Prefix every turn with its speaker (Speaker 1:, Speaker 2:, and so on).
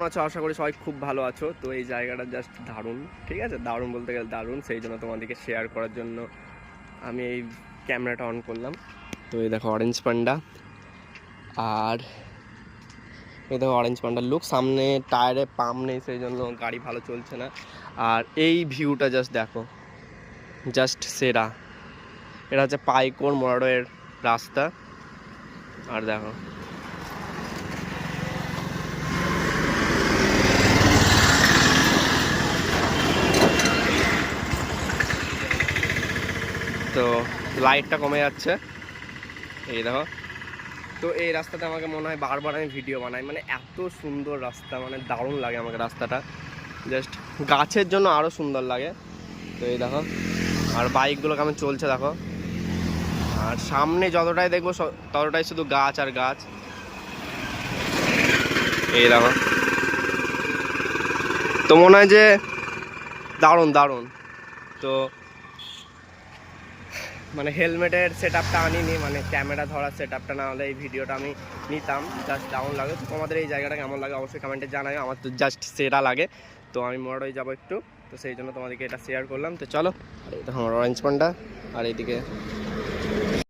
Speaker 1: আছো, আশা করি সবাই খুব ভালো আছো। তো এই জায়গাটা জাস্ট দারুণ, ঠিক আছে, দারুণ বলতে গেলে দারুণ। সেই জন্য তোমাদেরকে শেয়ার করার জন্য আমি এই ক্যামেরাটা অন করলাম। তো এই দেখো অরেঞ্জ পান্ডা, আর এই দেখো অরেঞ্জ পান্ডার লুক। সামনে টায়ারে পাম্প নেই, সেই জন্য গাড়ি ভালো চলছে না। আর এই ভিউটা জাস্ট দেখো, জাস্ট সেরা। এটা হচ্ছে পাইকোর মোরাডোয়ের রাস্তা। আর দেখো তো লাইটটা কমে যাচ্ছে, এই দেখো। তো এই রাস্তাতে আমাকে মনে হয় বারবার আমি ভিডিও বানাই, মানে এত সুন্দর রাস্তা, মানে দারুণ লাগে আমাকে রাস্তাটা। জাস্ট গাছের জন্য আরও সুন্দর লাগে। তো এই দেখো, আর বাইকগুলো কেমন চলছে দেখো। আর সামনে যতটাই দেখবো ততটাই শুধু গাছ আর গাছ। এই দেখো, তো মনে হয় যে দারুণ দারুণ। তো মানে হেলমেটের সেট আপটা আনিনি, মানে ক্যামেরা ধরার সেট আপটা না হলে এই ভিডিওটা আমি নিতাম। জাস্ট দারুণ লাগে। তো তোমাদের এই জায়গাটা কেমন লাগে অবশ্যই কমেন্টে জানাও। আমার তো জাস্ট সেরা লাগে। তো আমি মোড়ায় যাবো একটু, তো সেই জন্য তোমাদেরকে এটা শেয়ার করলাম। তো চলো, এই দেখো আমার অরেঞ্জ পান্ডা, আর এইদিকে